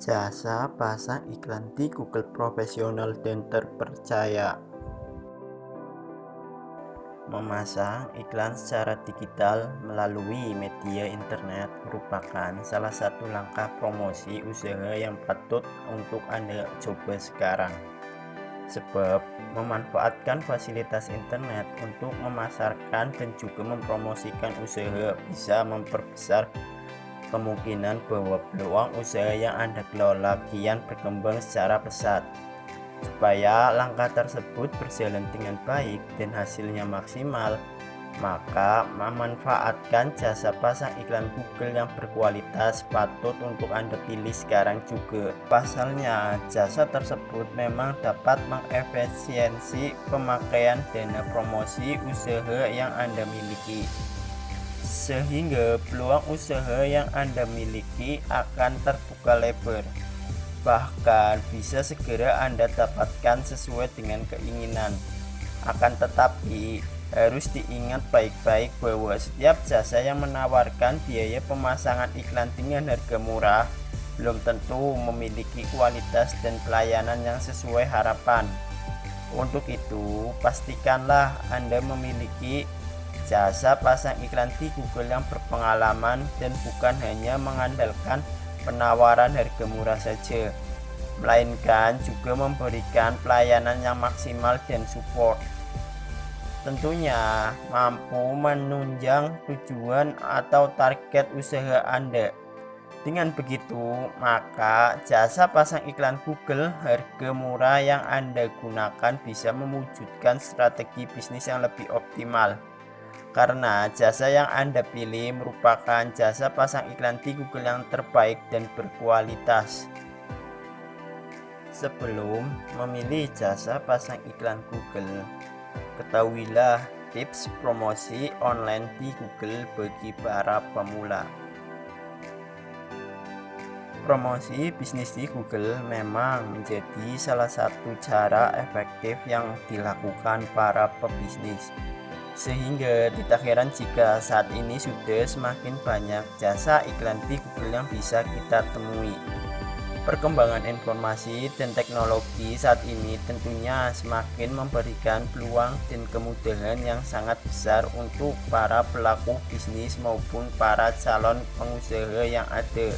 Jasa pasang iklan di Google profesional dan terpercaya. Memasang iklan secara digital melalui media internet merupakan salah satu langkah promosi usaha yang patut untuk Anda coba sekarang. Sebab memanfaatkan fasilitas internet untuk memasarkan dan juga mempromosikan usaha bisa memperbesar kemungkinan bahwa peluang usaha yang Anda kelola kian berkembang secara pesat. Supaya langkah tersebut berjalan dengan baik dan hasilnya maksimal, maka memanfaatkan jasa pasang iklan Google yang berkualitas patut untuk Anda pilih sekarang juga. Pasalnya, jasa tersebut memang dapat mengefisiensi pemakaian dana promosi usaha yang Anda miliki, sehingga peluang usaha yang Anda miliki akan terbuka lebar. Bahkan bisa segera Anda dapatkan sesuai dengan keinginan. Akan tetapi, harus diingat baik-baik bahwa setiap jasa yang menawarkan biaya pemasangan iklan dengan harga murah belum tentu memiliki kualitas dan pelayanan yang sesuai harapan. Untuk itu, pastikanlah Anda memiliki jasa pasang iklan di Google yang berpengalaman dan bukan hanya mengandalkan penawaran harga murah saja, melainkan juga memberikan pelayanan yang maksimal dan support. Tentunya mampu menunjang tujuan atau target usaha Anda. Dengan begitu, maka jasa pasang iklan Google harga murah yang Anda gunakan bisa mewujudkan strategi bisnis yang lebih optimal. Karena jasa yang Anda pilih merupakan jasa pasang iklan di Google yang terbaik dan berkualitas. Sebelum memilih jasa pasang iklan Google, ketahuilah tips promosi online di Google bagi para pemula. Promosi bisnis di Google memang menjadi salah satu cara efektif yang dilakukan para pebisnis. Sehingga tidak heran jika saat ini sudah semakin banyak jasa iklan di Google yang bisa kita temui. Perkembangan informasi dan teknologi saat ini tentunya semakin memberikan peluang dan kemudahan yang sangat besar untuk para pelaku bisnis maupun para calon pengusaha yang ada.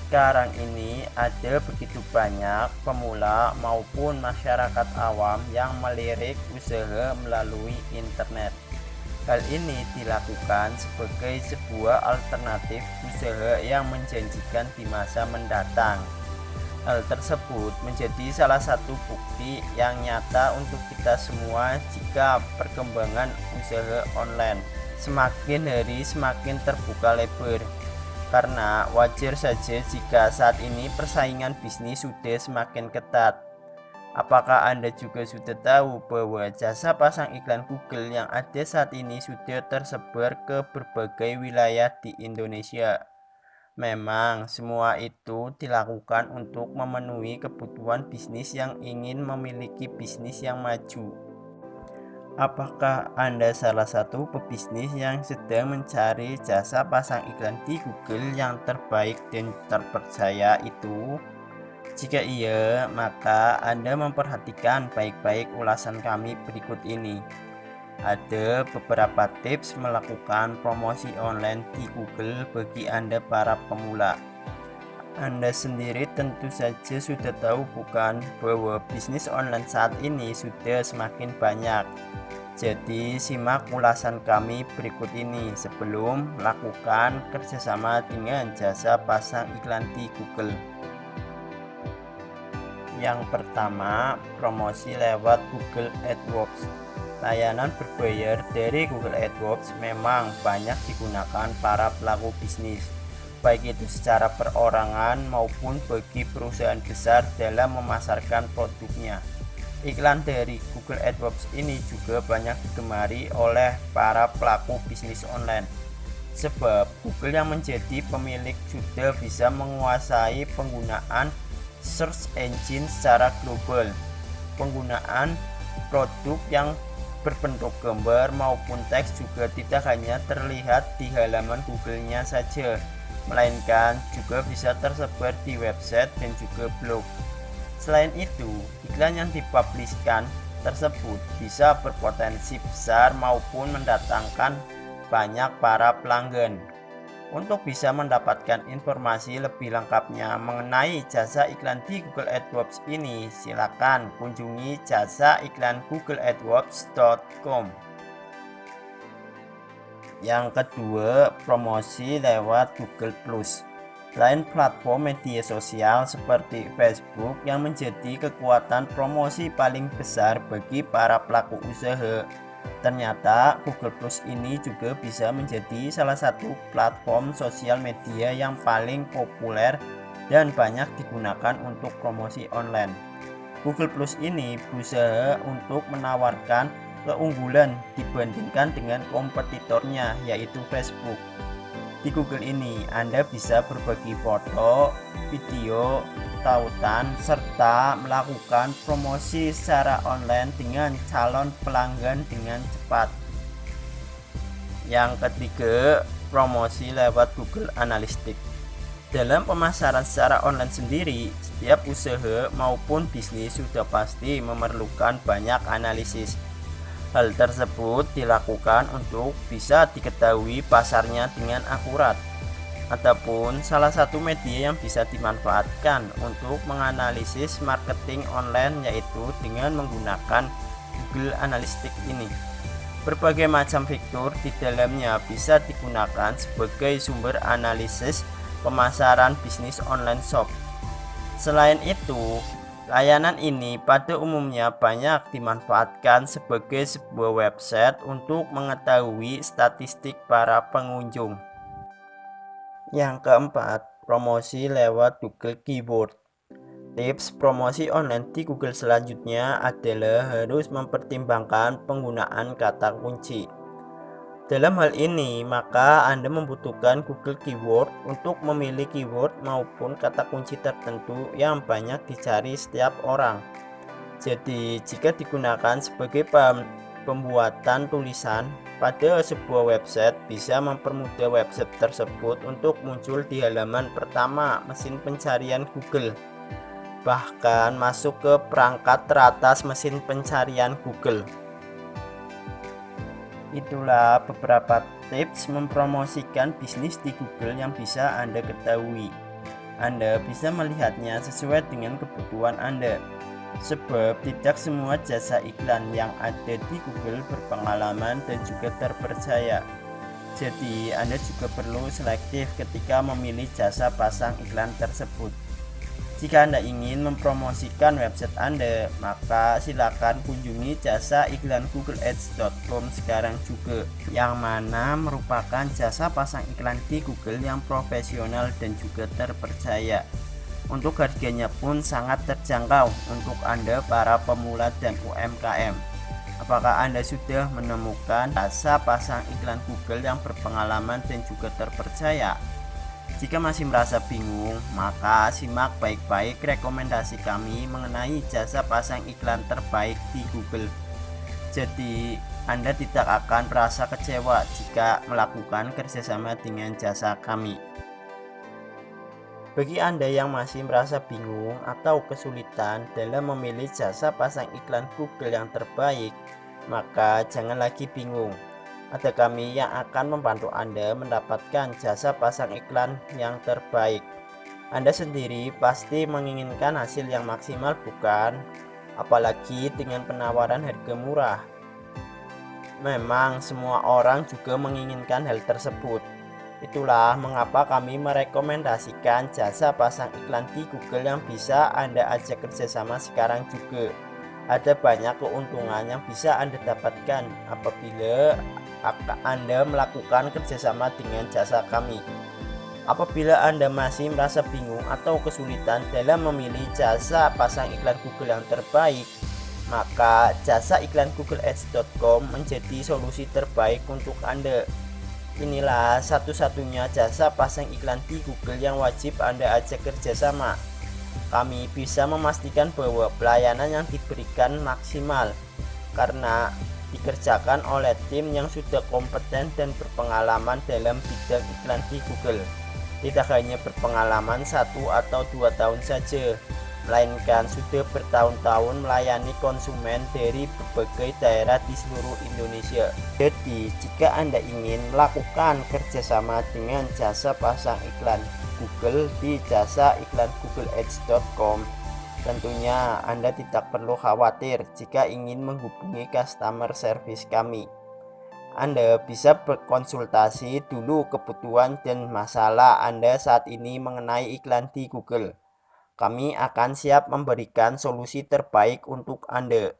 Sekarang ini ada begitu banyak pemula maupun masyarakat awam yang melirik usaha melalui internet. Hal ini dilakukan sebagai sebuah alternatif usaha yang menjanjikan di masa mendatang. Hal tersebut menjadi salah satu bukti yang nyata untuk kita semua jika perkembangan usaha online semakin hari semakin terbuka lebar. Karena wajar saja jika saat ini persaingan bisnis sudah semakin ketat. Apakah Anda juga sudah tahu bahwa jasa pasang iklan Google yang ada saat ini sudah tersebar ke berbagai wilayah di Indonesia? Memang semua itu dilakukan untuk memenuhi kebutuhan bisnis yang ingin memiliki bisnis yang maju. Apakah Anda salah satu pebisnis yang sedang mencari jasa pasang iklan di Google yang terbaik dan terpercaya itu? Jika iya, maka Anda memperhatikan baik-baik ulasan kami berikut ini. Ada beberapa tips melakukan promosi online di Google bagi Anda para pemula. Anda sendiri tentu saja sudah tahu bukan bahwa bisnis online saat ini sudah semakin banyak. Jadi simak ulasan kami berikut ini sebelum melakukan kerjasama dengan jasa pasang iklan di Google. Yang pertama, promosi lewat Google AdWords. Layanan berbayar dari Google AdWords memang banyak digunakan para pelaku bisnis, baik itu secara perorangan maupun bagi perusahaan besar dalam memasarkan produknya. Iklan dari Google AdWords ini juga banyak digemari oleh para pelaku bisnis online, sebab Google yang menjadi pemilik sudah bisa menguasai penggunaan search engine secara global. Penggunaan produk yang berbentuk gambar maupun teks juga tidak hanya terlihat di halaman Google-nya saja, melainkan juga bisa tersebar di website dan juga blog. Selain itu, iklan yang dipublishkan tersebut bisa berpotensi besar maupun mendatangkan banyak para pelanggan. Untuk bisa mendapatkan informasi lebih lengkapnya mengenai jasa iklan di Google AdWords ini, silakan kunjungi jasa iklan googleadwords.com. Yang kedua, promosi lewat Google Plus. Selain platform media sosial seperti Facebook yang menjadi kekuatan promosi paling besar bagi para pelaku usaha, ternyata Google Plus ini juga bisa menjadi salah satu platform sosial media yang paling populer dan banyak digunakan untuk promosi online. Google Plus ini berusaha untuk menawarkan keunggulan dibandingkan dengan kompetitornya, yaitu Facebook. Di Google ini, Anda bisa berbagi foto, video, tautan, serta melakukan promosi secara online dengan calon pelanggan dengan cepat. Yang ketiga, promosi lewat Google Analytics. Dalam pemasaran secara online sendiri, setiap usaha maupun bisnis sudah pasti memerlukan banyak analisis. Hal tersebut dilakukan untuk bisa diketahui pasarnya dengan akurat. Ataupun salah satu media yang bisa dimanfaatkan untuk menganalisis marketing online yaitu dengan menggunakan Google Analytics ini. Berbagai macam fitur di dalamnya bisa digunakan sebagai sumber analisis pemasaran bisnis online shop. Selain itu, layanan ini pada umumnya banyak dimanfaatkan sebagai sebuah website untuk mengetahui statistik para pengunjung. Yang keempat, promosi lewat Google Keyword. Tips promosi online di Google selanjutnya adalah harus mempertimbangkan penggunaan kata kunci. Dalam hal ini, maka Anda membutuhkan Google Keyword untuk memilih keyword maupun kata kunci tertentu yang banyak dicari setiap orang. Jadi, jika digunakan sebagai pembuatan tulisan pada sebuah website, bisa mempermudah website tersebut untuk muncul di halaman pertama mesin pencarian Google, bahkan masuk ke perangkat teratas mesin pencarian Google. Itulah beberapa tips mempromosikan bisnis di Google yang bisa Anda ketahui. Anda bisa melihatnya sesuai dengan kebutuhan Anda, sebab tidak semua jasa iklan yang ada di Google berpengalaman dan juga terpercaya. Jadi Anda juga perlu selektif ketika memilih jasa pasang iklan tersebut. Jika Anda ingin mempromosikan website Anda, maka silakan kunjungi jasa iklan googleads.com sekarang juga, yang mana merupakan jasa pasang iklan di Google yang profesional dan juga terpercaya. Untuk harganya pun sangat terjangkau untuk Anda para pemula dan UMKM. Apakah Anda sudah menemukan jasa pasang iklan Google yang berpengalaman dan juga terpercaya? Jika masih merasa bingung, maka simak baik-baik rekomendasi kami mengenai jasa pasang iklan terbaik di Google. Jadi, Anda tidak akan merasa kecewa jika melakukan kerjasama dengan jasa kami. Bagi Anda yang masih merasa bingung atau kesulitan dalam memilih jasa pasang iklan Google yang terbaik, maka jangan lagi bingung. Ada kami yang akan membantu Anda mendapatkan jasa pasang iklan yang terbaik. Anda sendiri pasti menginginkan hasil yang maksimal, bukan? Apalagi dengan penawaran harga murah. Memang semua orang juga menginginkan hal tersebut. Itulah mengapa kami merekomendasikan jasa pasang iklan di Google yang bisa Anda ajak kerjasama sekarang juga. Ada banyak keuntungan yang bisa Anda dapatkan apabila Anda melakukan kerjasama dengan jasa kami. Apabila Anda masih merasa bingung atau kesulitan dalam memilih jasa pasang iklan Google yang terbaik, maka jasa iklan googleads.com menjadi solusi terbaik untuk Anda. Inilah satu-satunya jasa pasang iklan di Google yang wajib Anda ajak kerjasama. Kami bisa memastikan bahwa pelayanan yang diberikan maksimal karena dikerjakan oleh tim yang sudah kompeten dan berpengalaman dalam bidang iklan di Google. tidak hanya berpengalaman 1 atau 2 tahun saja, melainkan sudah bertahun-tahun melayani konsumen dari berbagai daerah di seluruh Indonesia. Jadi, jika Anda ingin melakukan kerjasama dengan jasa pasang iklan Google di jasa iklan googleads.com, tentunya Anda tidak perlu khawatir jika ingin menghubungi customer service kami. Anda bisa berkonsultasi dulu kebutuhan dan masalah Anda saat ini mengenai iklan di Google. Kami akan siap memberikan solusi terbaik untuk Anda.